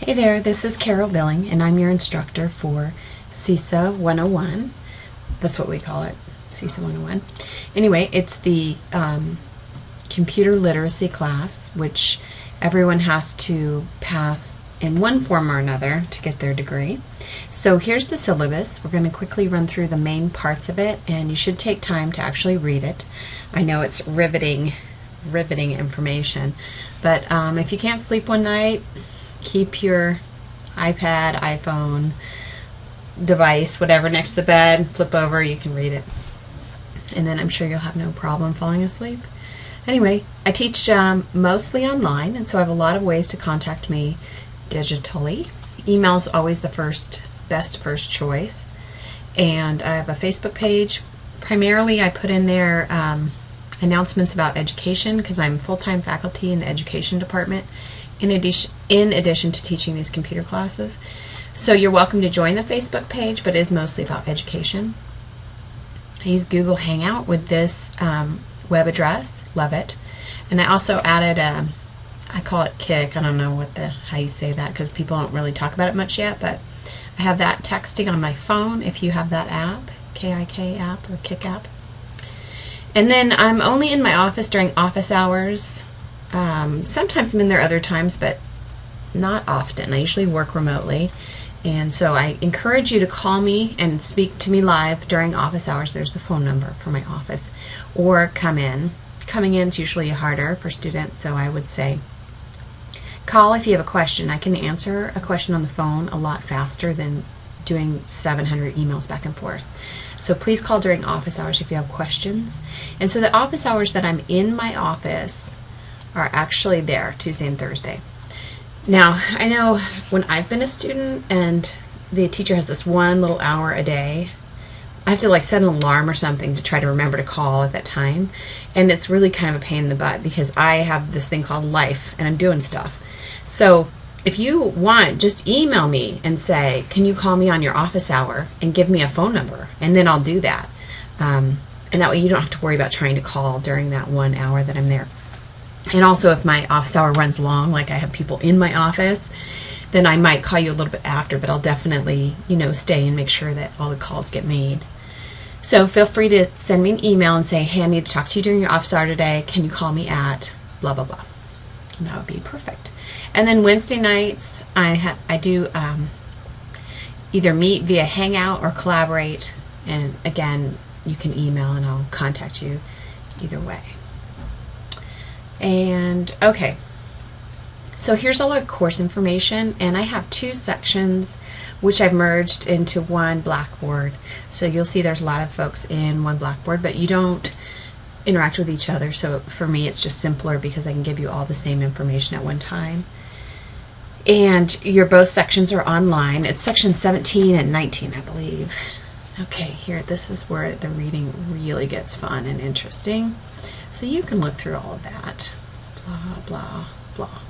Hey there, this is Carol Billing, and I'm your instructor for CISA 101. That's what we call it, CISA 101. Anyway, it's the computer literacy class, which everyone has to pass in one form or another to get their degree. So here's the syllabus. We're going to quickly run through the main parts of it, and you should take time to actually read it. I know it's riveting information, but if you can't sleep one night, keep your iPad, iPhone, device, whatever, next to the bed, flip over, you can read it. And then I'm sure you'll have no problem falling asleep. Anyway, I teach mostly online, and so I have a lot of ways to contact me digitally. Email is always the best first choice. And I have a Facebook page. Primarily I put in there announcements about education because I'm full-time faculty in the education department in addition to teaching these computer classes. So you're welcome to join the Facebook page, but it is mostly about education. I use Google Hangout with this web address. Love it. And I also added I call it Kik. I don't know how you say that because people don't really talk about it much yet, but I have that texting on my phone if you have that app, K-I-K app or Kik app. And then I'm only in my office during office hours. Sometimes I'm in there other times, but not often. I usually work remotely. And so I encourage you to call me and speak to me live during office hours. There's the phone number for my office. Or come in. Coming in is usually harder for students, so I would say call if you have a question. I can answer a question on the phone a lot faster than doing 700 emails back and forth. So please call during office hours if you have questions. And so the office hours that I'm in my office are actually there Tuesday and Thursday. Now, I know when I've been a student and the teacher has this one little hour a day, I have to like set an alarm or something to try to remember to call at that time. And it's really kind of a pain in the butt because I have this thing called life and I'm doing stuff. So if you want, just email me and say, can you call me on your office hour and give me a phone number? And then I'll do that. And that way you don't have to worry about trying to call during that 1 hour that I'm there. And also if my office hour runs long, like I have people in my office, then I might call you a little bit after, but I'll definitely, stay and make sure that all the calls get made. So feel free to send me an email and say, hey, I need to talk to you during your office hour today. Can you call me at blah, blah, blah. And that would be perfect. And then Wednesday nights, I do either meet via Hangout or Collaborate. And again, you can email and I'll contact you either way. And okay, so here's all our course information, and I have 2 sections which I've merged into one Blackboard. So you'll see there's a lot of folks in one Blackboard, but you don't interact with each other. So for me it's just simpler because I can give you all the same information at one time. And both sections are online. It's section 17 and 19, I believe. Okay, here, this is where the reading really gets fun and interesting. So you can look through all of that. Blah, blah, blah.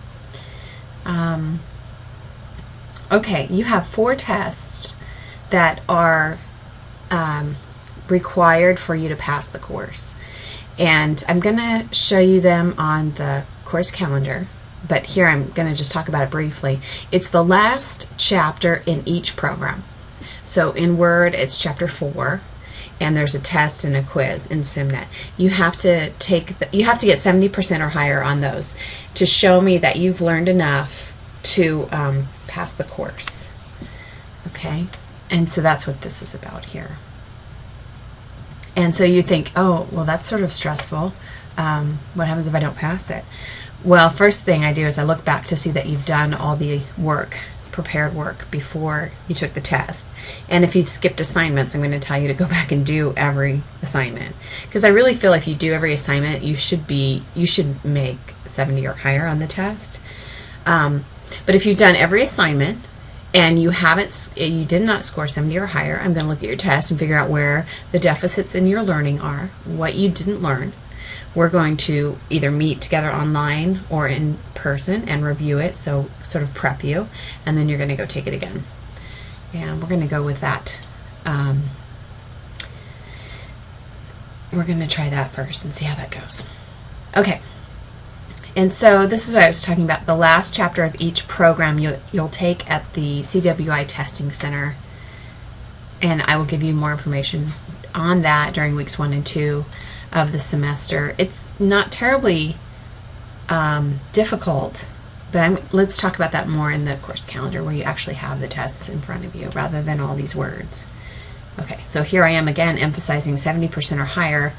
Okay, you have 4 tests that are required for you to pass the course. And I'm going to show you them on the course calendar, but here I'm going to just talk about it briefly. It's the last chapter in each program. So in Word, it's chapter 4. And there's a test and a quiz in SimNet. You have to get 70% or higher on those to show me that you've learned enough to pass the course. Okay, and so that's what this is about here. And so you think, oh, well, that's sort of stressful. What happens if I don't pass it? Well, first thing I do is I look back to see that you've done all the work, prepared work, before you took the test. And if you've skipped assignments, I'm going to tell you to go back and do every assignment, because I really feel if you do every assignment, you should make 70 or higher on the test. But if you've done every assignment and you did not score 70 or higher, I'm going to look at your test and figure out where the deficits in your learning are, what you didn't learn. We're going to either meet together online or in person and review it, so sort of prep you, and then you're going to go take it again. And we're going to go with that. We're going to try that first and see how that goes. Okay. And so this is what I was talking about. The last chapter of each program you'll take at the CWI Testing Center, and I will give you more information on that during weeks 1 and 2 of the semester. It's not terribly difficult, but let's talk about that more in the course calendar, where you actually have the tests in front of you rather than all these words. Okay, so here I am again emphasizing 70% or higher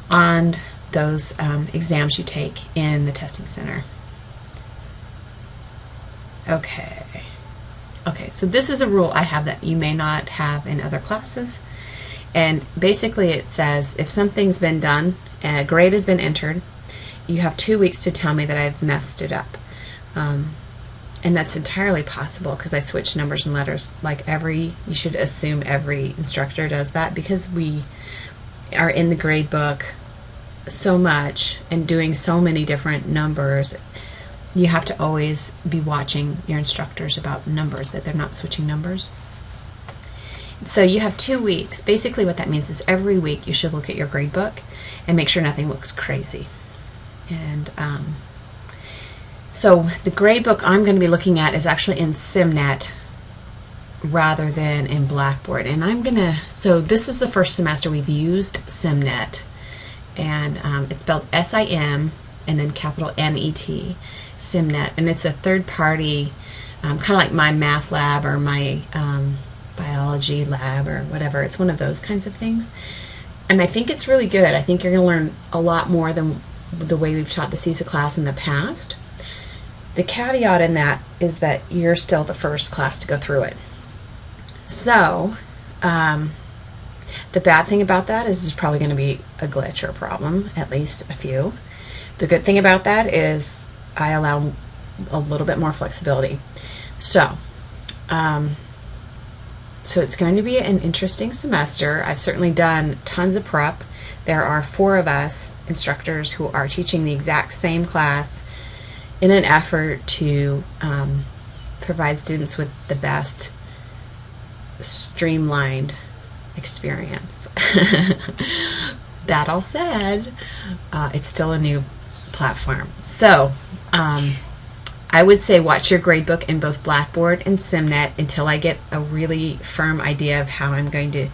on those exams you take in the testing center. Okay, so this is a rule I have that you may not have in other classes. And basically it says if something's been done, a grade has been entered, you have 2 weeks to tell me that I've messed it up. And that's entirely possible because I switch numbers and letters you should assume every instructor does that, because we are in the grade book so much and doing so many different numbers. You have to always be watching your instructors about numbers, that they're not switching numbers. So you have 2 weeks. Basically what that means is every week you should look at your grade book and make sure nothing looks crazy. And so the grade book I'm going to be looking at is actually in SimNet rather than in Blackboard. And so this is the first semester we've used SimNet. And it's spelled S-I-M and then capital N-E-T, SimNet. And it's a third-party, kind of like my math lab or my biology lab or whatever. It's one of those kinds of things. And I think it's really good. I think you're going to learn a lot more than the way we've taught the CISA class in the past. The caveat in that is that you're still the first class to go through it. So the bad thing about that is there's probably going to be a glitch or a problem, at least a few. The good thing about that is I allow a little bit more flexibility. So it's going to be an interesting semester. I've certainly done tons of prep. There are 4 of us instructors who are teaching the exact same class in an effort to provide students with the best streamlined experience. That all said, it's still a new platform. So I would say watch your gradebook in both Blackboard and SimNet until I get a really firm idea of how I'm going to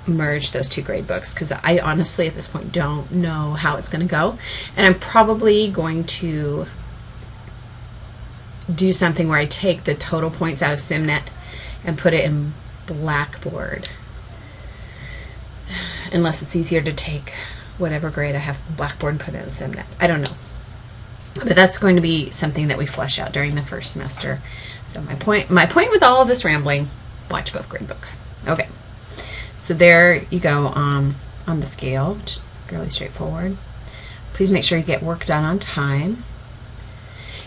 merge those 2 gradebooks, because I honestly at this point don't know how it's going to go. And I'm probably going to do something where I take the total points out of SimNet and put it in Blackboard, unless it's easier to take whatever grade I have in Blackboard and put it in SimNet. I don't know. But that's going to be something that we flesh out during the first semester. So my point with all of this rambling, watch both grade books. Okay. So there you go on the scale, which is fairly straightforward. Please make sure you get work done on time.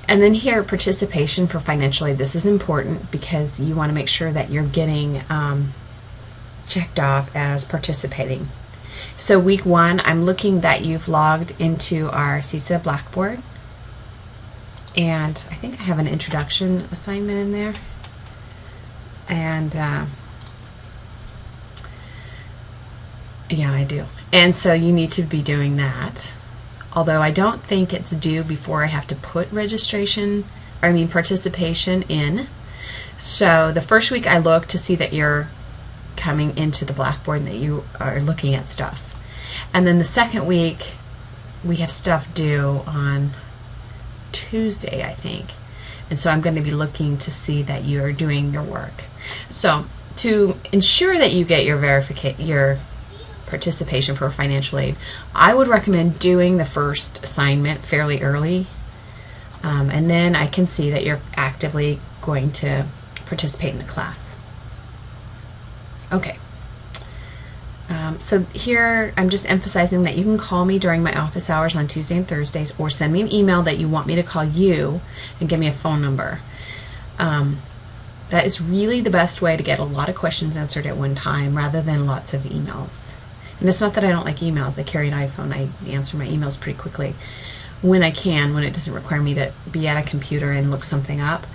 And then here, participation for financial aid. This is important because you want to make sure that you're getting checked off as participating. So week 1, I'm looking that you've logged into our CISA Blackboard. And I think I have an introduction assignment in there. And yeah, I do. And so you need to be doing that. Although I don't think it's due before I have to put participation in. So the first week I look to see that you're coming into the Blackboard and that you are looking at stuff. And then the second week we have stuff due on Tuesday, I think. And so I'm going to be looking to see that you're doing your work. So to ensure that you get your participation for financial aid, I would recommend doing the first assignment fairly early, and then I can see that you're actively going to participate in the class. Okay. So here I'm just emphasizing that you can call me during my office hours on Tuesday and Thursdays, or send me an email that you want me to call you and give me a phone number. That is really the best way to get a lot of questions answered at one time rather than lots of emails. And it's not that I don't like emails. I carry an iPhone. I answer my emails pretty quickly when I can, when it doesn't require me to be at a computer and look something up.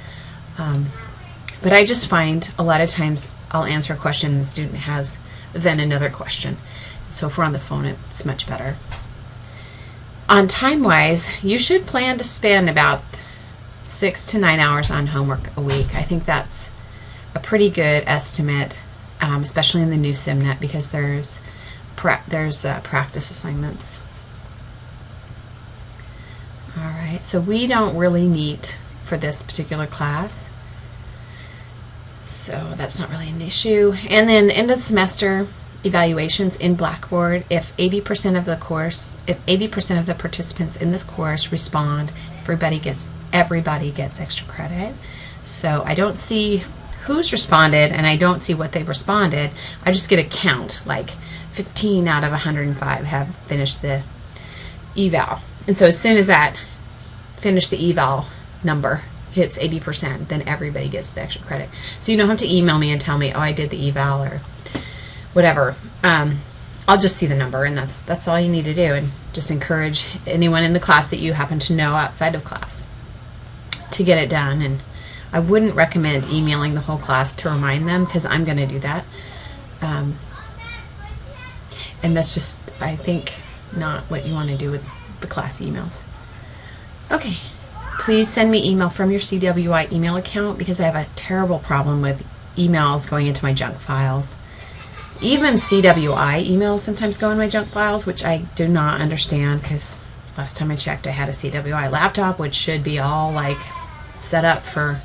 But I just find a lot of times I'll answer a question the student has, then another question. So if we're on the phone, it's much better. On time-wise, you should plan to spend about 6 to 9 hours on homework a week. I think that's a pretty good estimate, especially in the new SimNet, because there's practice assignments. Alright, so we don't really meet for this particular class, so that's not really an issue. And then end of the semester evaluations in Blackboard. If 80% of the course, if 80% of the participants in this course respond, everybody gets extra credit. So I don't see who's responded, and I don't see what they've responded. I just get a count, like 15 out of 105 have finished the eval. And so as soon as that finish the eval number hits 80%, then everybody gets the extra credit. So you don't have to email me and tell me, oh, I did the eval or whatever. I'll just see the number, and that's all you need to do. And just encourage anyone in the class that you happen to know outside of class to get it done. And I wouldn't recommend emailing the whole class to remind them, because I'm going to do that. And that's just, I think, not what you want to do with the class emails. Okay, please send me email from your CWI email account, because I have a terrible problem with emails going into my junk files. Even CWI emails sometimes go in my junk files, which I do not understand, because last time I checked I had a CWI laptop, which should be all like set up for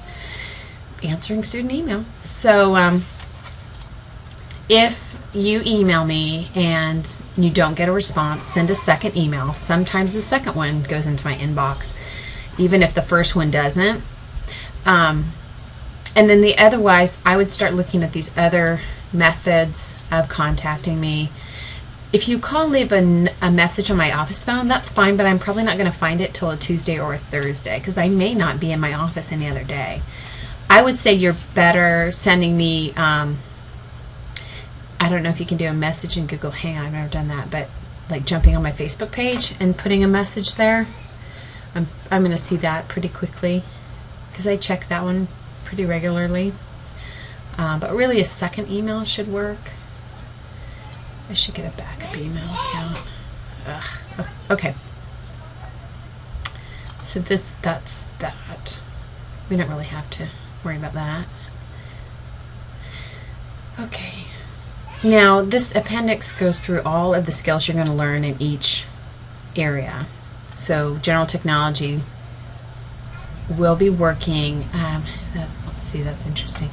answering student email. So if you email me and you don't get a response, send a second email. Sometimes the second one goes into my inbox, even if the first one doesn't. And then otherwise, I would start looking at these other methods of contacting me. If you call and leave a message on my office phone, that's fine, but I'm probably not going to find it till a Tuesday or a Thursday, because I may not be in my office any other day. I would say you're better sending me, I don't know if you can do a message in Google Hangout, I've never done that, but like jumping on my Facebook page and putting a message there. I'm going to see that pretty quickly, because I check that one pretty regularly. But really a second email should work. I should get a backup email account. Ugh. Okay. So that's that. We don't really have to worry about that. Okay. Now this appendix goes through all of the skills you're going to learn in each area. So general technology will be working. Let's see, that's interesting.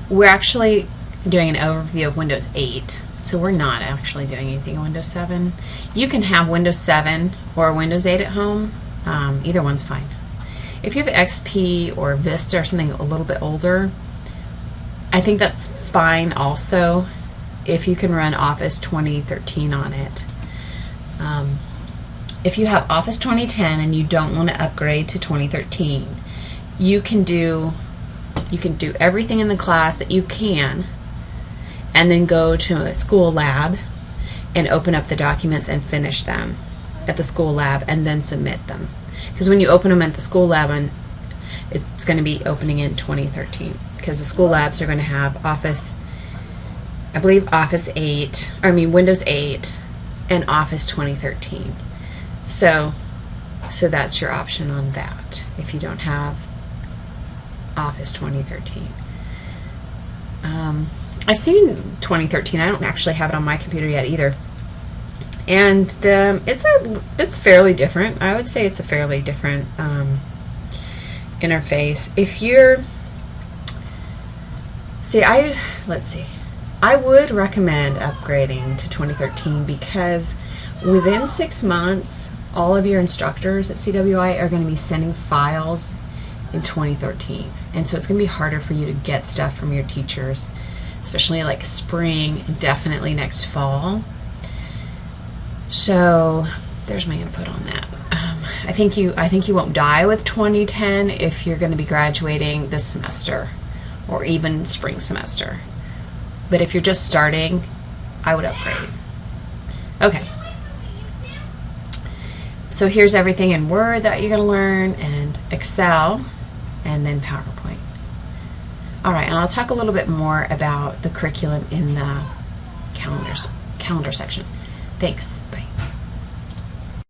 We're actually doing an overview of Windows 8, so we're not actually doing anything in Windows 7. You can have Windows 7 or Windows 8 at home. Either one's fine. If you have XP or Vista or something a little bit older, I think that's fine also, if you can run Office 2013 on it. If you have Office 2010 and you don't want to upgrade to 2013, you can do everything in the class that you can, and then go to a school lab and open up the documents and finish them at the school lab and then submit them. Because when you open them at the school lab, it's going to be opening in 2013, because the school labs are going to have Office, I believe Windows 8 and Office 2013. So that's your option on that if you don't have Office 2013. I've seen 2013. I don't actually have it on my computer yet either, and it's fairly different. I would say it's a fairly different interface. If you're I would recommend upgrading to 2013, because within 6 months all of your instructors at CWI are going to be sending files in 2013, and so it's going to be harder for you to get stuff from your teachers, especially like spring and definitely next fall. So there's my input on that. I think you won't die with 2010 if you're going to be graduating this semester or even spring semester, but if you're just starting, I would upgrade. Okay. So here's everything in Word that you're going to learn, and Excel, and then PowerPoint. Alright, and I'll talk a little bit more about the curriculum in the calendar section. Thanks. Bye.